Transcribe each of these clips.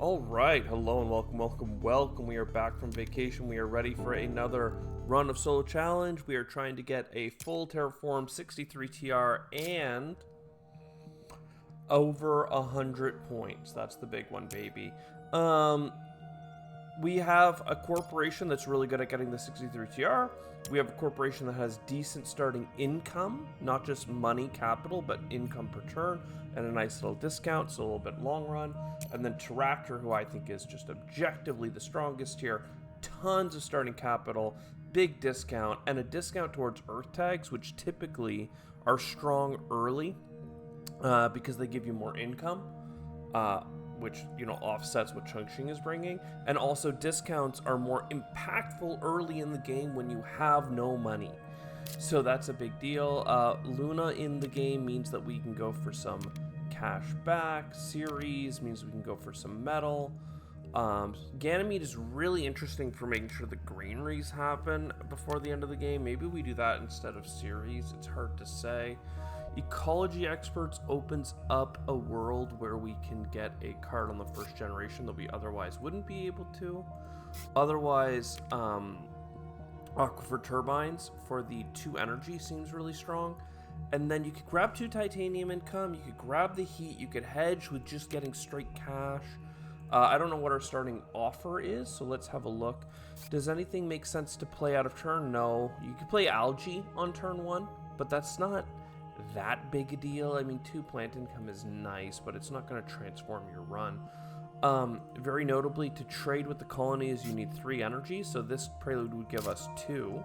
All right, hello and welcome. We are back from vacation. We are ready for another run of Solo Challenge. We are trying to get a full Terraform 63 TR and over 100 points. That's the big one, baby. We have a corporation that's really good at getting the 63 TR. We have a corporation that has decent starting income, not just money capital, but income per turn, and a nice little discount, so a little bit long run. And then Terractor, who I think is just objectively the strongest here, tons of starting capital, big discount, and a discount towards Earth tags, which typically are strong early because they give you more income. Which, offsets what Chongqing is bringing. And also discounts are more impactful early in the game when you have no money. So that's a big deal. Luna in the game means that we can go for some cash back. Ceres means we can go for some metal. Ganymede is really interesting for making sure the greeneries happen before the end of the game. Maybe we do that instead of Ceres. It's hard to say. Ecology Experts opens up a world where we can get a card on the first generation that we otherwise wouldn't be able to. Otherwise, Aquifer Turbines for the 2 energy seems really strong. And then you could grab 2 titanium income, you could grab the heat, you could hedge with just getting straight cash. I don't know what our starting offer is, so let's have a look. Does anything make sense to play out of turn? No. You could play algae on turn 1, but that's not that big a deal. I mean, 2 plant income is nice, but it's not going to transform your run. Very notably, to trade with the colonies, you need 3 energy, so this prelude would give us 2.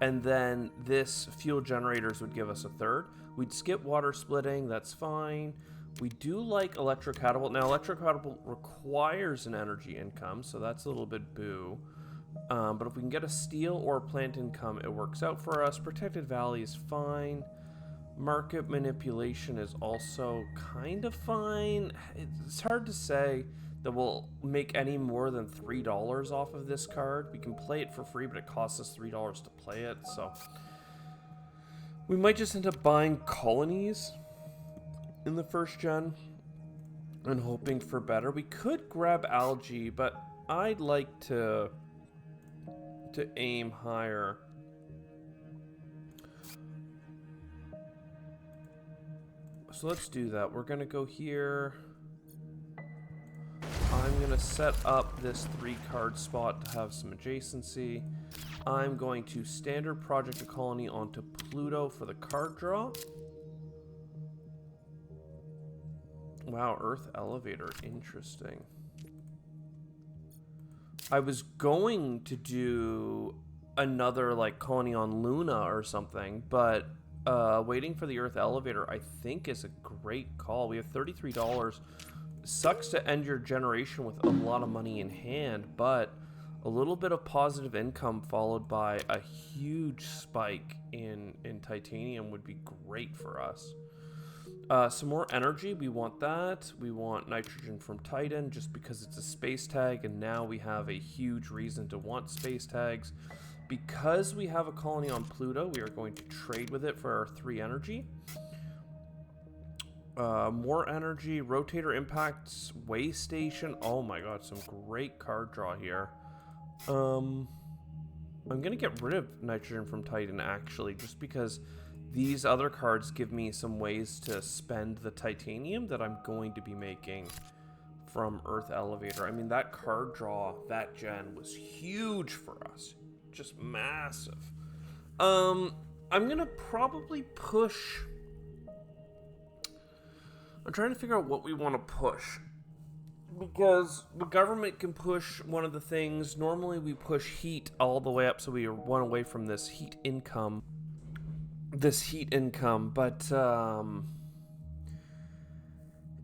And then this fuel generators would give us a 3rd. We'd skip water splitting, that's fine. We do like electric catapult. Now, electric catapult requires an energy income, so that's a little bit boo. But if we can get a steel or a plant income, it works out for us. Protected Valley is fine. Market manipulation is also kind of fine. It's hard to say that we'll make any more than $3 off of this card. We can play it for free, but it costs us $3 to play it, so we might just end up buying colonies in the first gen and hoping for better. We could grab algae, but I'd like to aim higher. So let's do that. We're gonna go here. I'm gonna set up this 3-card spot to have some adjacency. I'm going to standard project a colony onto Pluto for the card draw. Wow, Earth Elevator, interesting. I was going to do another colony on Luna or something, but waiting for the Earth Elevator I think is a great call. We have $33. Sucks to end your generation with a lot of money in hand, but a little bit of positive income followed by a huge spike in titanium would be great for us. Some more energy, we want that. We want nitrogen from Titan just because it's a space tag, and now we have a huge reason to want space tags. Because we have a colony on Pluto, we are going to trade with it for our 3 energy. More energy, rotator impacts, way station. Oh my god, some great card draw here. I'm gonna get rid of nitrogen from Titan actually, just because these other cards give me some ways to spend the titanium that I'm going to be making from Earth Elevator. I mean, that card draw, that gen, was huge for us. Just massive. I'm gonna probably push... I'm trying to figure out what we want to push. Because the government can push one of the things. Normally we push heat all the way up, so we want away from this heat income. But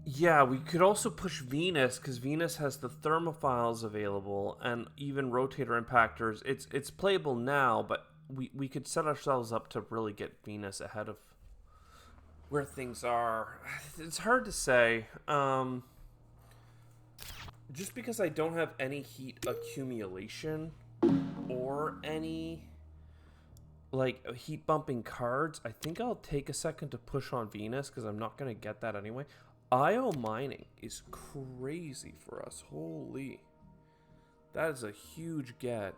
yeah, we could also push Venus, because Venus has the thermophiles available and even rotator impactors. It's playable now, but we could set ourselves up to really get Venus ahead of where things are. It's hard to say. Just because I don't have any heat accumulation or any like heat bumping cards. I think I'll take a second to push on Venus because I'm not going to get that anyway. IO mining is crazy for us. Holy. That is a huge get.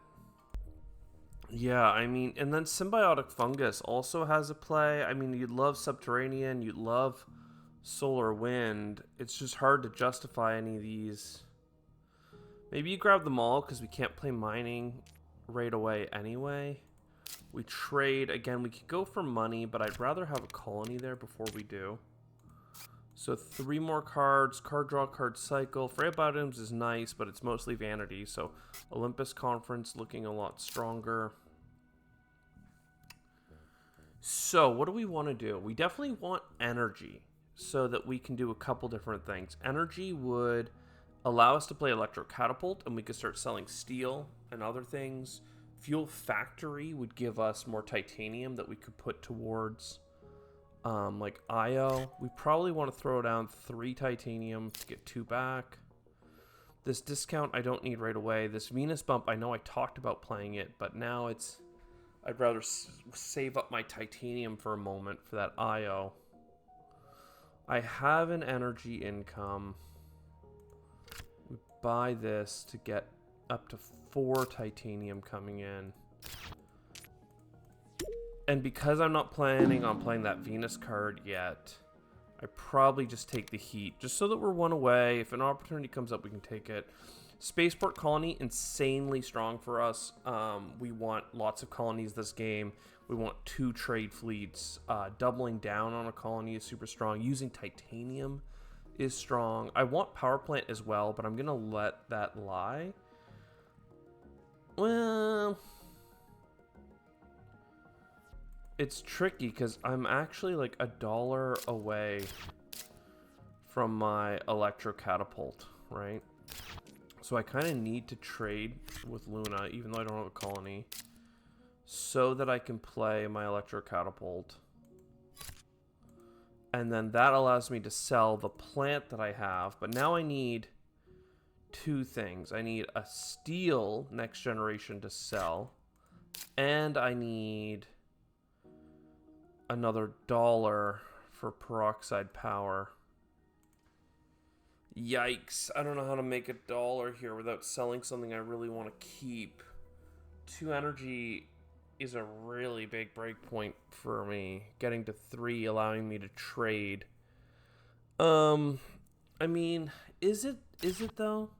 Yeah, I mean, and then symbiotic fungus also has a play. I mean, you'd love subterranean, you'd love solar wind. It's just hard to justify any of these. Maybe you grab them all because we can't play mining right away anyway. We trade. Again, we could go for money, but I'd rather have a colony there before we do. So 3 more cards. Card draw, card cycle. Freya Bottoms is nice, but it's mostly vanity. So Olympus Conference looking a lot stronger. So what do we want to do? We definitely want energy so that we can do a couple different things. Energy would allow us to play Electro Catapult, and we could start selling steel and other things. Fuel Factory would give us more titanium that we could put towards like IO. We probably want to throw down 3 titanium to get 2 back. This discount I don't need right away. This Venus bump, I know I talked about playing it, but now it's... I'd rather save up my titanium for a moment for that IO. I have an energy income. We buy this to get up to 4 titanium coming in. And because I'm not planning on playing that Venus card yet, I probably just take the heat, just so that we're 1 away. If an opportunity comes up, we can take it. Spaceport Colony, insanely strong for us. We want lots of colonies this game. We want 2 trade fleets. Doubling down on a colony is super strong. Using titanium is strong. I want power plant as well, but I'm going to let that lie. Well, it's tricky because I'm actually like $1 away from my Electro Catapult, right? So I kind of need to trade with Luna, even though I don't have a colony, so that I can play my Electro Catapult. And then that allows me to sell the plant that I have. But now I need 2 things. I need a steel next generation to sell. And I need another $1 for peroxide power. Yikes. I don't know how to make $1 here without selling something I really want to keep. 2 energy is a really big break point for me. Getting to 3, allowing me to trade. I mean, is it though?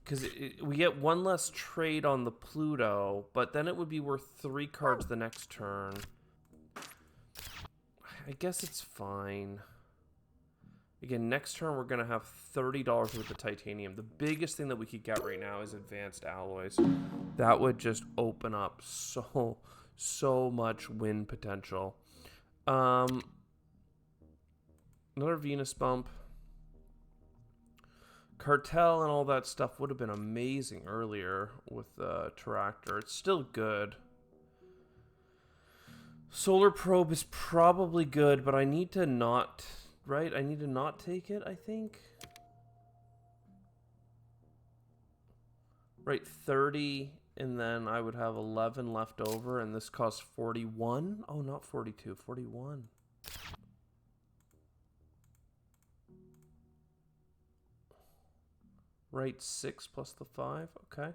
Because we get 1 less trade on the Pluto, but then it would be worth 3 cards the next turn. I guess it's fine. Again, next turn we're going to have $30 worth of titanium. The biggest thing that we could get right now is advanced alloys. That would just open up so much win potential. Another Venus bump. Cartel and all that stuff would have been amazing earlier with Terractor. It's still good. Solar Probe is probably good, but I need to not... Right? I need to not take it, I think. Right, 30, and then I would have 11 left over, and this costs 41. Oh, not 42, 41. Right, 6 plus the 5, okay.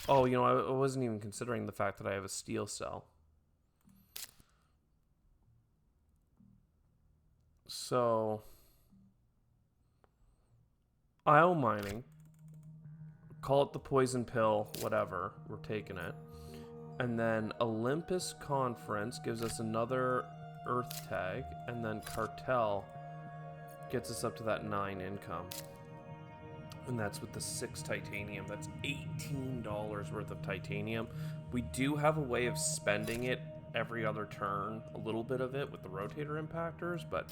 Oh, you know, I wasn't even considering the fact that I have a steel cell. So, IO mining, call it the poison pill, whatever, we're taking it. And then Olympus Conference gives us another Earth tag, and then Cartel gets us up to that 9 income. And that's with the 6 titanium. That's $18 worth of titanium. We do have a way of spending it every other turn, a little bit of it with the rotator impactors, but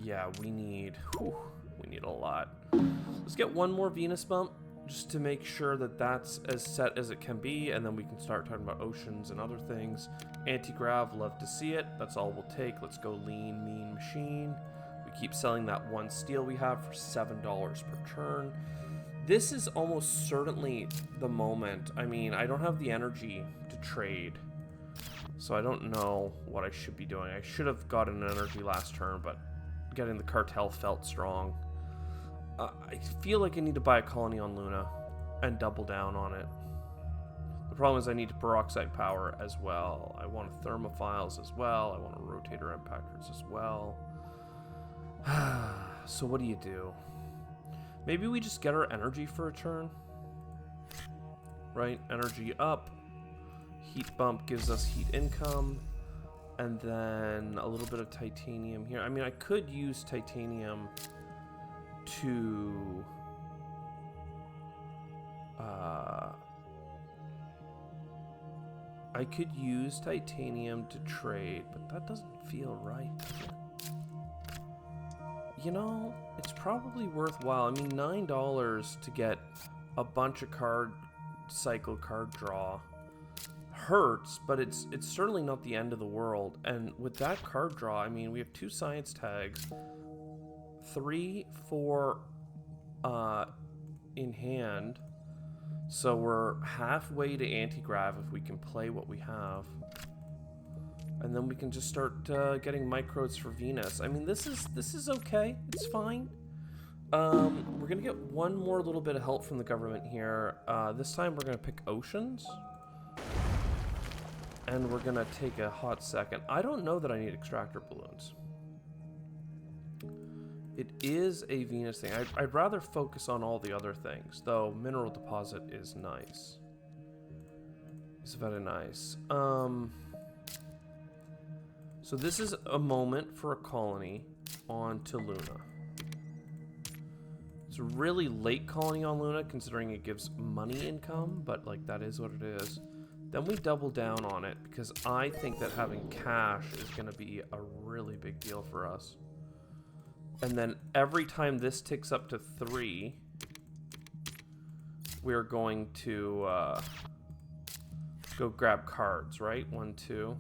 yeah, we need a lot. Let's get 1 more Venus bump just to make sure that that's as set as it can be, and then we can start talking about oceans and other things. Anti-grav, love to see it. That's all we'll take. Let's go lean, mean machine. We keep selling that 1 steel we have for $7 per turn. This is almost certainly the moment. I mean, I don't have the energy to trade, so I don't know what I should be doing. I should have gotten energy last turn, but getting the cartel felt strong. I feel like I need to buy a colony on Luna and double down on it. The problem is I need peroxide power as well. I want thermophiles as well. I want rotator impactors as well. So what do you do? Maybe we just get our energy for a turn. Right? Energy up. Heat bump gives us heat income. And then a little bit of titanium here. I mean, I could use titanium to... I could use titanium to trade, but that doesn't feel right. You know, it's probably worthwhile. I mean, $9 to get a bunch of card draw hurts, but it's certainly not the end of the world. And with that card draw, I mean, we have 2 science tags, 3, 4 in hand. So we're halfway to anti-grav if we can play what we have. And then we can just start getting micros for Venus. I mean, this is okay. It's fine. We're gonna get one more little bit of help from the government here. This time we're gonna pick oceans. And we're gonna take a hot second. I don't know that I need extractor balloons. It is a Venus thing. I'd rather focus on all the other things, though mineral deposit is nice. It's very nice. So this is a moment for a colony onto Luna. It's a really late colony on Luna, considering it gives money income, but like that is what it is. Then we double down on it, because I think that having cash is going to be a really big deal for us. And then every time this ticks up to 3, we're going to go grab cards, right? 1, 2.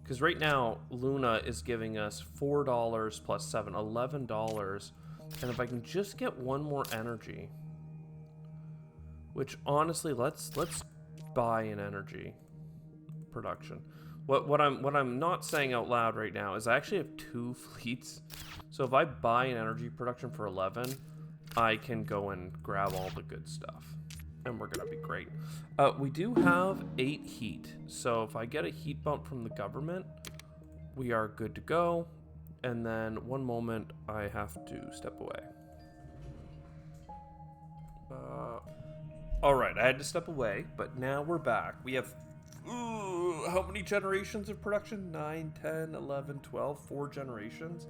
Because right now, Luna is giving us $4 plus 7, $11. And if I can just get one more energy, which honestly, let's buy an energy production. What I'm not saying out loud right now is I actually have 2 fleets. So if I buy an energy production for 11, I can go and grab all the good stuff. And we're going to be great. We do have 8 heat. So if I get a heat bump from the government, we are good to go. And then one moment, I have to step away. Alright, I had to step away, but now we're back. We have... how many generations of production? 9, 10, 11, 12, 4 generations.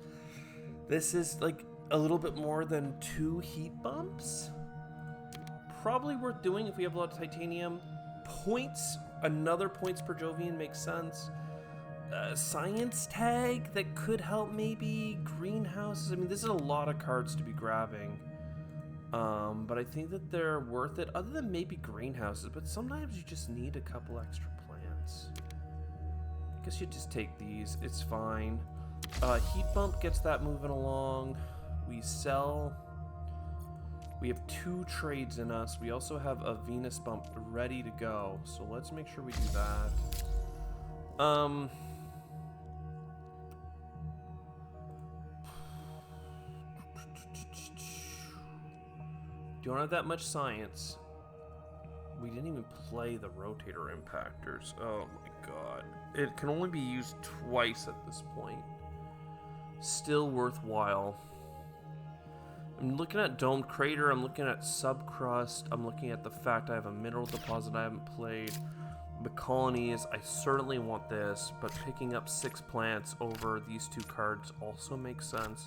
This is like a little bit more than 2 heat bumps. Probably worth doing if we have a lot of titanium. Points, another points per Jovian makes sense. Science tag that could help maybe. Greenhouses. I mean, this is a lot of cards to be grabbing. But I think that they're worth it, other than maybe greenhouses. But sometimes you just need a couple extra plants. I guess you just take these. It's fine. Heat bump gets that moving along. We sell. We have 2 trades in us. We also have a Venus bump ready to go. So let's make sure we do that. Don't have that much science. We didn't even play the rotator impactors. Oh my god. It can only be used twice at this point. Still worthwhile. I'm looking at domed crater, I'm looking at subcrust, I'm looking at the fact I have a mineral deposit I haven't played. The colonies, I certainly want this, but picking up 6 plants over these 2 cards also makes sense.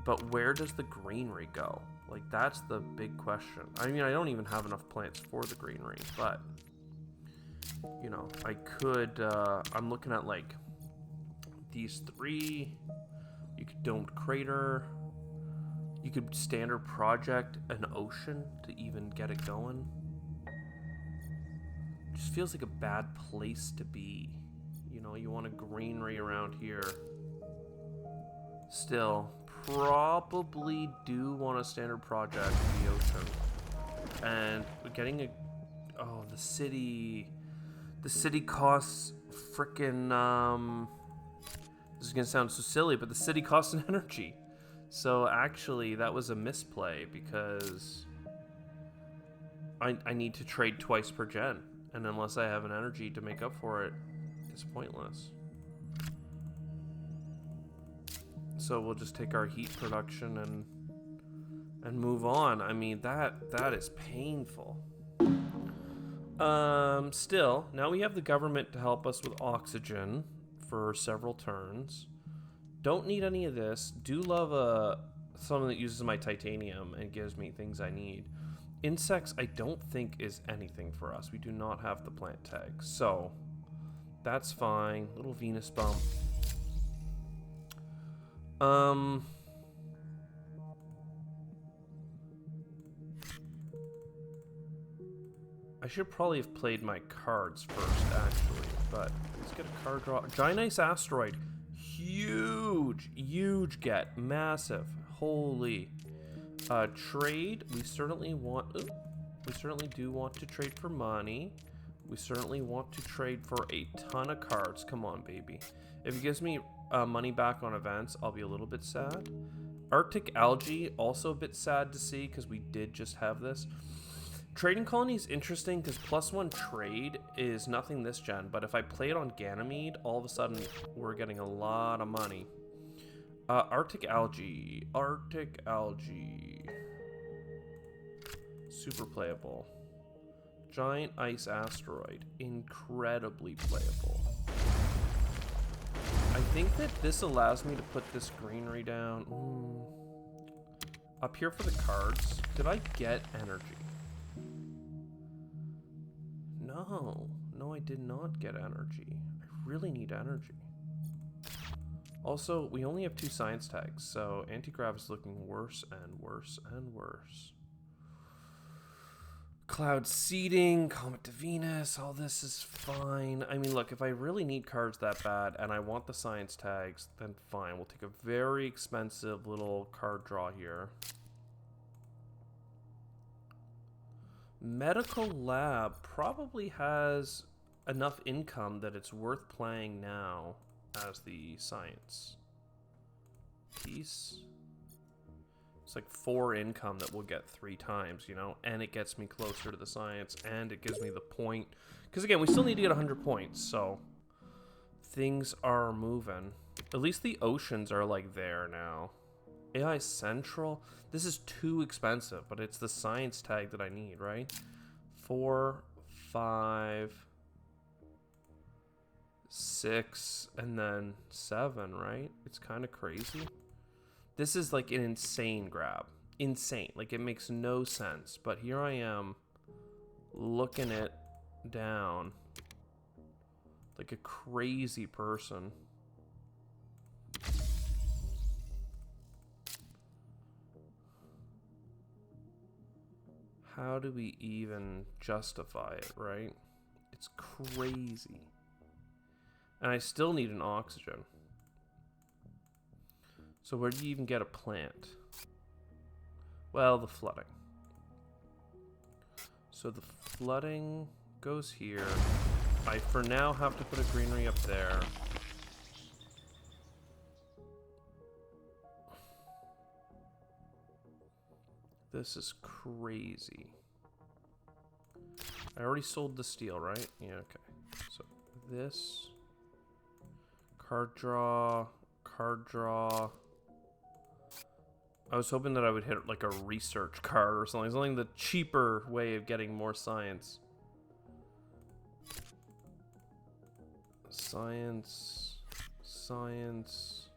But where does the greenery go? Like, that's the big question. I mean, I don't even have enough plants for the greenery, but, you know, I could, I'm looking at, like, these 3. You could domed crater. You could standard project an ocean to even get it going. Just feels like a bad place to be. You know, you want a greenery around here. Still, probably do want a standard project in the ocean. and we're getting a... Oh, the city... The city costs frickin'... This is gonna sound so silly, but the city costs an energy. So actually, that was a misplay because I need to trade twice per gen. And unless I have an energy to make up for it, it's pointless. So we'll just take our heat production and move on. I mean, that is painful. Still, now we have the government to help us with oxygen for several turns. Don't need any of this. Do love something that uses my titanium and gives me things I need. Insects, I don't think is anything for us. We do not have the plant tag, so that's fine. Little Venus bump. I should probably have played my cards first, actually, but let's get a card draw. Giant Ice Asteroid. Huge, huge get. Massive. Holy. Trade. We certainly want... Ooh, we certainly do want to trade for money. We certainly want to trade for a ton of cards. Come on, baby. If it gives me money back on events, I'll be a little bit sad. Arctic Algae, also a bit sad to see because we did just have this. Trading Colony is interesting because +1 trade is nothing this gen, but if I play it on Ganymede, all of a sudden we're getting a lot of money. Arctic Algae. Arctic Algae. Super playable. Giant Ice Asteroid. Incredibly playable. I think that this allows me to put this greenery down. Up here for the cards. Did I get energy? No, I did not get energy. I really need energy. Also, we only have 2 science tags, so anti-grav is looking worse and worse and worse. Cloud seeding, Comet to Venus, all this is fine. I mean, look, if I really need cards that bad and I want the science tags, then fine. We'll take a very expensive little card draw here. Medical Lab probably has enough income that it's worth playing now as the science piece. It's like 4 income that we'll get 3 times, you know, and it gets me closer to the science, and it gives me the point. Because again, we still need to get 100 points, so things are moving. At least the oceans are like there now. AI Central. This is too expensive, but it's the science tag that I need, right? 4, 5, 6, and then 7, right? It's kind of crazy. This is like an insane grab. Insane. Like, it makes no sense. But here I am looking it down like a crazy person. How do we even justify it, right? It's crazy. And I still need an oxygen. So where do you even get a plant? Well, the flooding. So the flooding goes here. I, for now, have to put a greenery up there. This is crazy. I already sold the steel, right? Yeah, okay. So this. Card draw. Card draw. I was hoping that I would hit like a research card or something. Something the cheaper way of getting more science. Science. Science.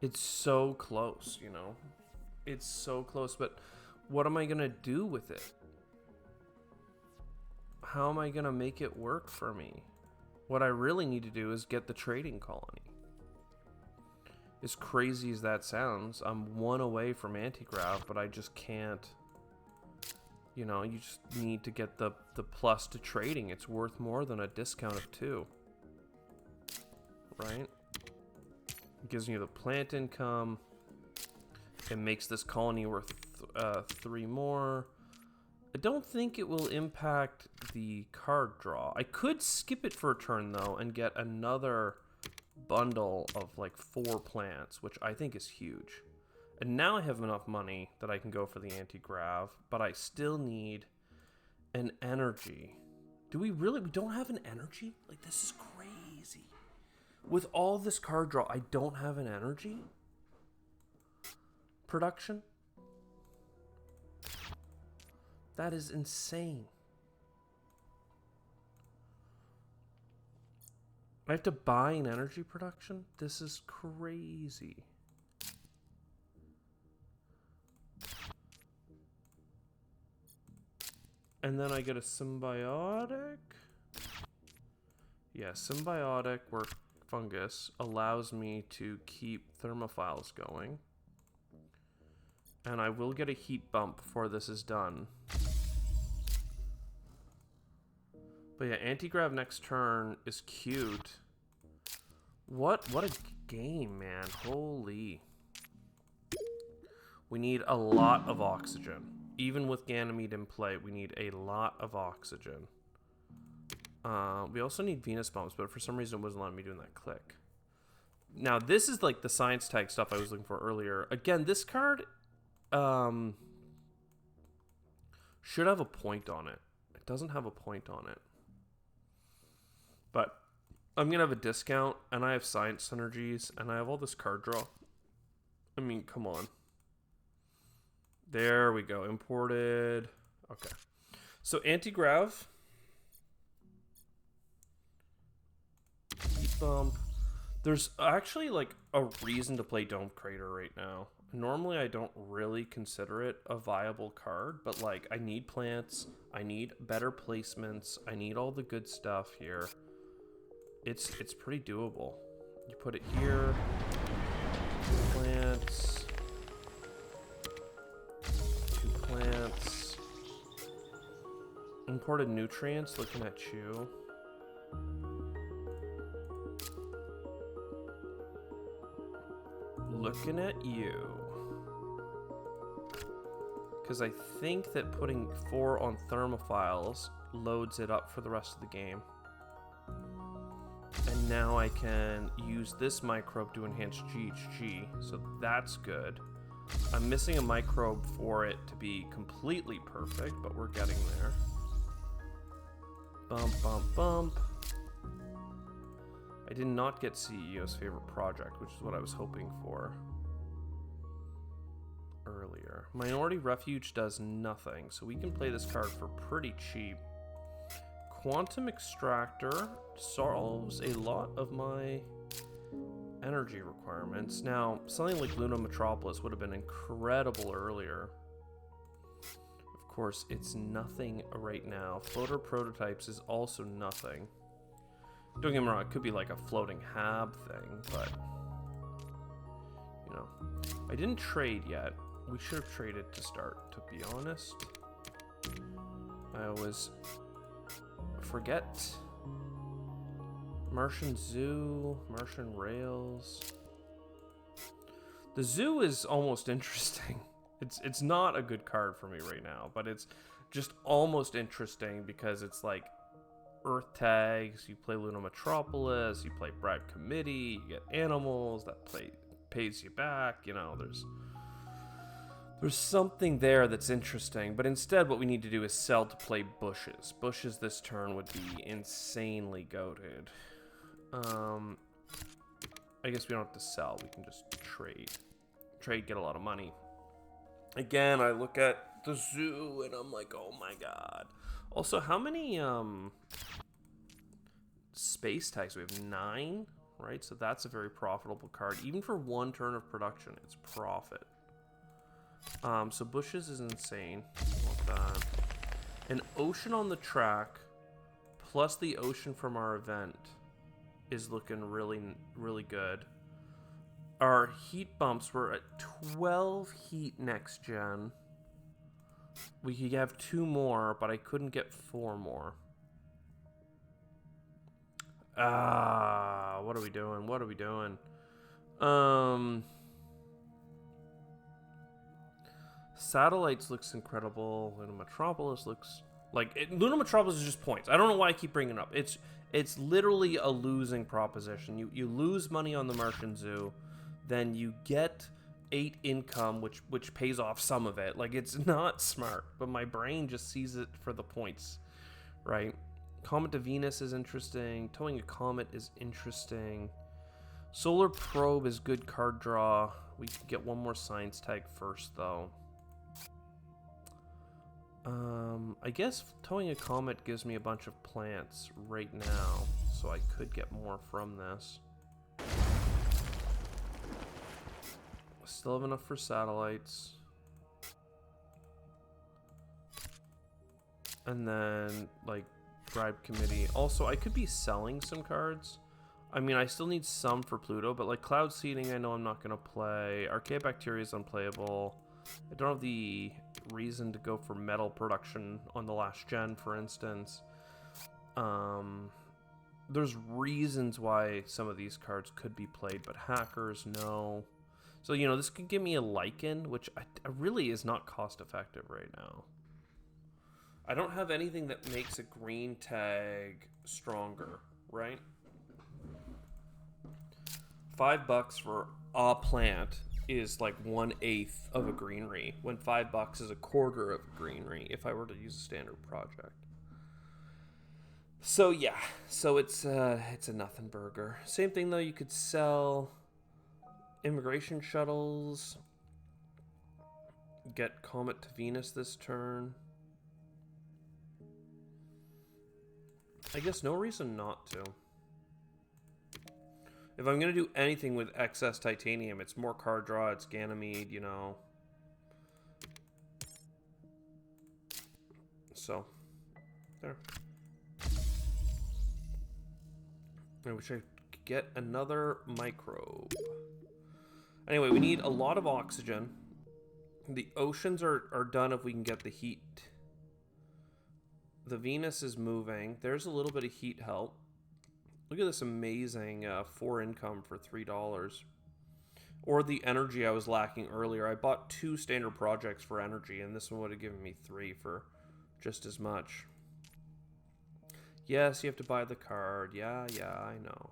It's so close, you know? It's so close, but what am I gonna do with it? How am I gonna make it work for me? What I really need to do is get the trading colony. As crazy as that sounds, I'm 1 away from anti-grav, but I just can't. You know, you just need to get the plus to trading. It's worth more than a discount of 2. Right? It gives me the plant income. It makes this colony worth 3 more. I don't think it will impact the card draw. I could skip it for a turn, though, and get another bundle of, like, 4 plants, which I think is huge. And now I have enough money that I can go for the anti-grav, but I still need an energy. Do we really? We don't have an energy? Like, this is crazy. With all this card draw, I don't have an energy production? That is insane. I have to buy an energy production? This is crazy. And then I get a symbiotic. Yeah, symbiotic where fungus allows me to keep thermophiles going. And I will get a heat bump before this is done. But yeah, anti-grav next turn is cute. What a game, man. Holy. We need a lot of oxygen. Even with Ganymede in play, we need a lot of oxygen. We also need Venus bumps, but for some reason it wasn't letting me doing that click. Now, this is like the science tag stuff I was looking for earlier. Again, this card should have a point on it. It doesn't have a point on it. But I'm going to have a discount, and I have science synergies, and I have all this card draw. I mean, come on. There we go. Imported. Okay. So anti-grav. Heat bump. There's actually like a reason to play Dome Crater right now. Normally I don't really consider it a viable card, but like I need plants, I need better placements, I need all the good stuff here. It's pretty doable. You put it here. Plants. Plants. Imported nutrients, looking at you. Looking at you. Because I think that putting 4 on thermophiles loads it up for the rest of the game. And now I can use this microbe to enhance GHG, so that's good. I'm missing a microbe for it to be completely perfect, but we're getting there. Bump, bump, bump. I did not get CEO's favorite project, which is what I was hoping for earlier. Minority Refuge does nothing, so we can play this card for pretty cheap. Quantum Extractor solves a lot of my energy requirements. Now, something like Luna Metropolis would have been incredible earlier. Of course, it's nothing right now. Floater Prototypes is also nothing. Don't get me wrong, it could be like a floating hab thing, but you know. I didn't trade yet. We should have traded to start, to be honest. I always forget. Martian Zoo, Martian Rails. The Zoo is almost interesting. It's not a good card for me right now, but it's just almost interesting because it's like Earth tags, you play Luna Metropolis, you play Bribe Committee, you get animals that pays you back, you know, there's something there that's interesting, but instead what we need to do is sell to play bushes. Bushes this turn would be insanely goated. I guess we don't have to sell, we can just trade. Trade, get a lot of money. Again, I look at the Zoo and I'm like, oh my god. Also, how many space tags? We have 9, right? So that's a very profitable card. Even for 1 turn of production, it's profit. So bushes is insane. Want that. An ocean on the track, plus the ocean from our event, is looking really, really good. Our heat bumps were at 12 heat next gen. We could have 2 more, but I couldn't get 4 more. What are we doing? What are we doing? Satellites looks incredible. Luna Metropolis looks like Luna Metropolis is just points. I don't know why I keep bringing it up. It's literally a losing proposition. You lose money on the Martian Zoo, then you get 8 income, which pays off some of it. Like, it's not smart, but my brain just sees it for the points, right? Comet to Venus is interesting. Towing a comet is interesting. Solar Probe is good card draw. We can get one more science tag first, though. I guess towing a comet gives me a bunch of plants right now, so I could get more from this. Still have enough for satellites. And then, like, bribe committee. Also, I could be selling some cards. I mean, I still need some for Pluto, but like Cloud Seeding, I know I'm not going to play. Archaea Bacteria is unplayable. I don't have the reason to go for metal production on the last gen, for instance. There's reasons why some of these cards could be played, but hackers, no. So, you know, this could give me a Lycan, which I really is not cost effective right now. I don't have anything that makes a green tag stronger, right? $5 for a plant is like 1/8 of a greenery, when $5 is a quarter of a greenery if I were to use a standard project. So yeah, so it's a nothing burger. Same thing though, you could sell immigration shuttles, get Comet to Venus this turn. I guess no reason not to. If I'm going to do anything with excess titanium, it's more card draw, it's Ganymede, you know. So, there. I wish I could get another microbe. Anyway, we need a lot of oxygen. The oceans are done if we can get the heat. The Venus is moving. There's a little bit of heat help. Look at this amazing 4 income for $3. Or the energy I was lacking earlier. I bought 2 standard projects for energy, and this one would have given me 3 for just as much. Yes, you have to buy the card. Yeah, I know.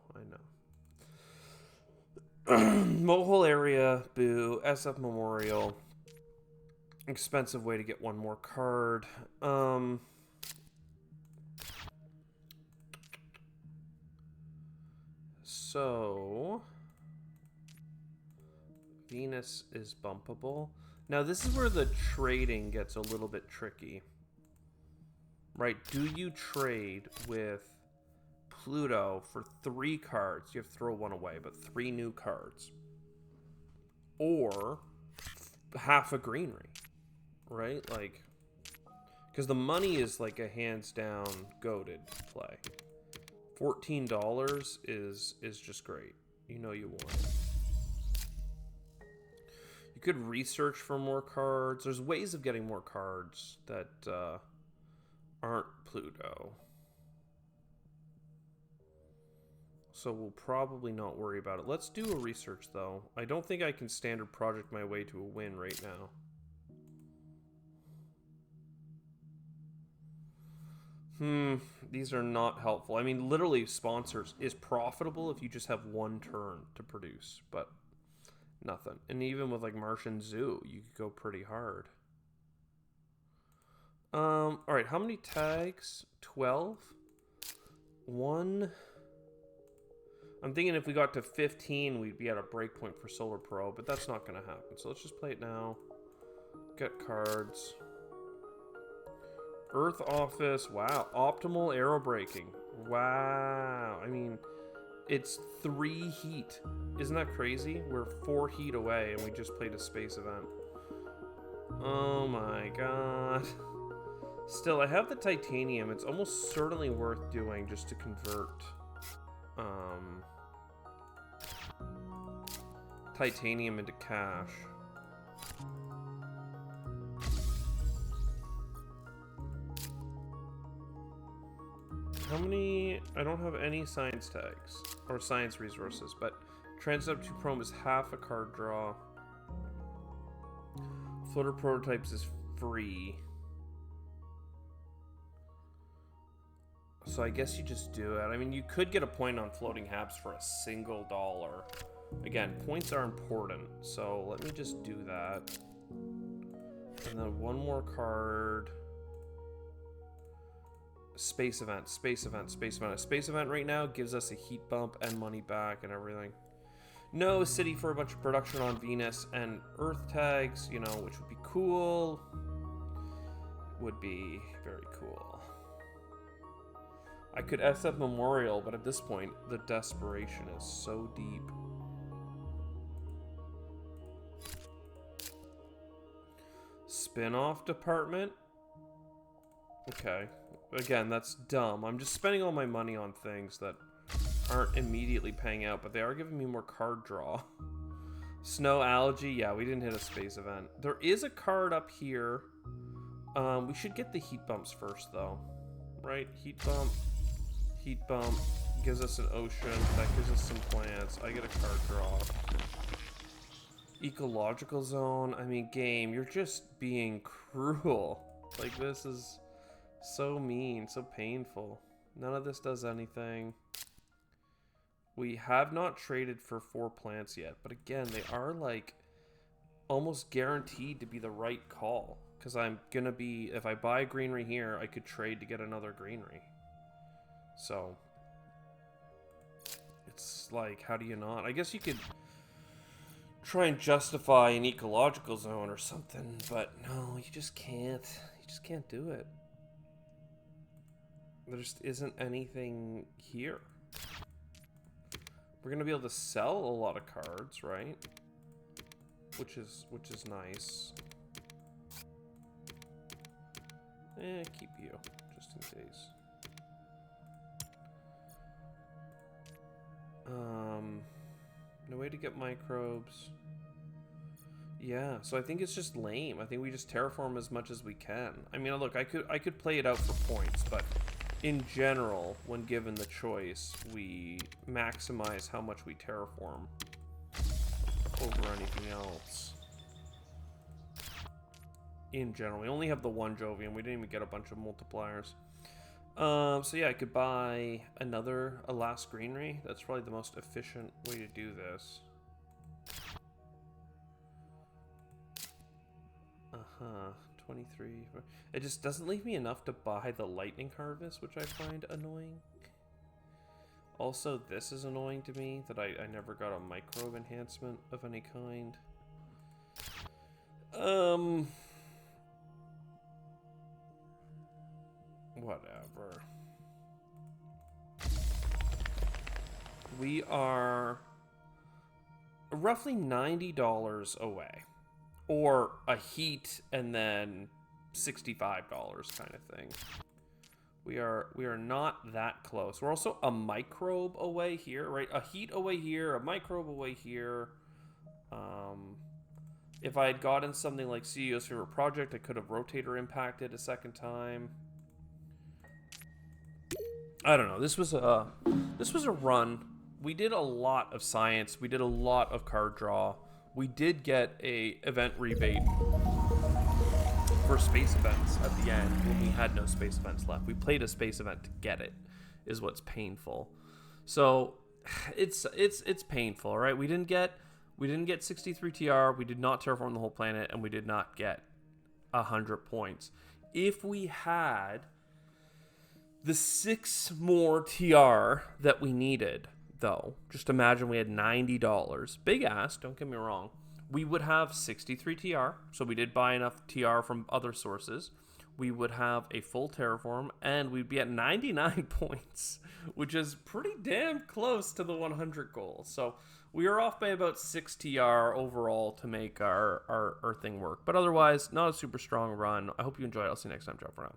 Mohole area, boo. SF Memorial. Expensive way to get one more card. So, Venus is bumpable. Now, this is where the trading gets a little bit tricky. Right? Do you trade with Pluto for 3 cards? You have to throw 1 away, but 3 new cards. Or half a greenery. Right? Like, because the money is like a hands down goated play. $14 is just great. You know you want it. You could research for more cards. There's ways of getting more cards that aren't Pluto. So we'll probably not worry about it. Let's do a research though. I don't think I can standard project my way to a win right now. These are not helpful. I mean, literally, sponsors is profitable if you just have 1 turn to produce, but nothing. And even with, like, Martian Zoo, you could go pretty hard. Alright, how many tags? 12? 1? I'm thinking if we got to 15, we'd be at a breakpoint for Solar Pro, but that's not going to happen. So let's just play it now. Get cards. Earth Office, wow. Optimal arrow braking. Wow. I mean, it's 3 heat. Isn't that crazy? We're 4 heat away and we just played a space event. Oh my god. Still, I have the titanium. It's almost certainly worth doing just to convert titanium into cash. How many? I don't have any science tags or science resources, but Transit up to Chrome is half a card draw. Floater prototypes is free. So I guess you just do it. I mean, you could get a point on floating habs for a single dollar. Again, points are important, so let me just do that. And then one more card. Space event, space event, space event. A space event right now gives us a heat bump and money back and everything. No city for a bunch of production on Venus and Earth tags, you know, which would be cool. Would be very cool. I could SF Memorial, but at this point, the desperation is so deep. Spin-off department? Okay. Again, that's dumb. I'm just spending all my money on things that aren't immediately paying out, but they are giving me more card draw. Snow algae? Yeah, we didn't hit a space event. There is a card up here. We should get the heat bumps first, though. Right? Heat bump. Heat bump. Gives us an ocean. That gives us some plants. I get a card draw. Ecological zone. I mean, game, you're just being cruel. Like, this is so mean, so painful. None of this does anything. We have not traded for 4 plants yet, but again, they are like almost guaranteed to be the right call. Because I'm gonna be, if I buy a greenery here, I could trade to get another greenery. So, it's like, how do you not? I guess you could try and justify an ecological zone or something, but no, you just can't. You just can't do it. There just isn't anything here. We're gonna be able to sell a lot of cards, right? Which is nice. Keep you, just in case. No way to get microbes. Yeah, so I think it's just lame. I think we just terraform as much as we can. I mean, look, I could play it out for points, but in general, when given the choice, we maximize how much we terraform over anything else. In general, we only have the one Jovian. We didn't even get a bunch of multipliers. So yeah, I could buy a last greenery. That's probably the most efficient way to do this. 23. It just doesn't leave me enough to buy the lightning harvest, which I find annoying. Also, this is annoying to me, that I never got a microbe enhancement of any kind. Whatever. We are roughly $90 away. Or a heat and then $65 kind of thing. We are not that close. We're also a microbe away here, right? A heat away here, a microbe away here. If I had gotten something like CEO's favorite project, I could have rotator impacted a second time. I don't know. This was a run. We did a lot of science. We did a lot of card draw. We did get a event rebate for space events at the end when we had no space events left. We played a space event to get it, is what's painful. So it's painful, right? We didn't get 63 TR, we did not terraform the whole planet, and we did not get 100 points. If we had the 6 more TR that we needed, though, just imagine we had $90. Big ass, don't get me wrong. We would have 63 TR, so we did buy enough TR from other sources. We would have a full terraform, and we'd be at 99 points, which is pretty damn close to the 100 goal. So we are off by about 6 TR overall to make our thing work. But otherwise, not a super strong run. I hope you enjoyed it. I'll see you next time. Ciao for now.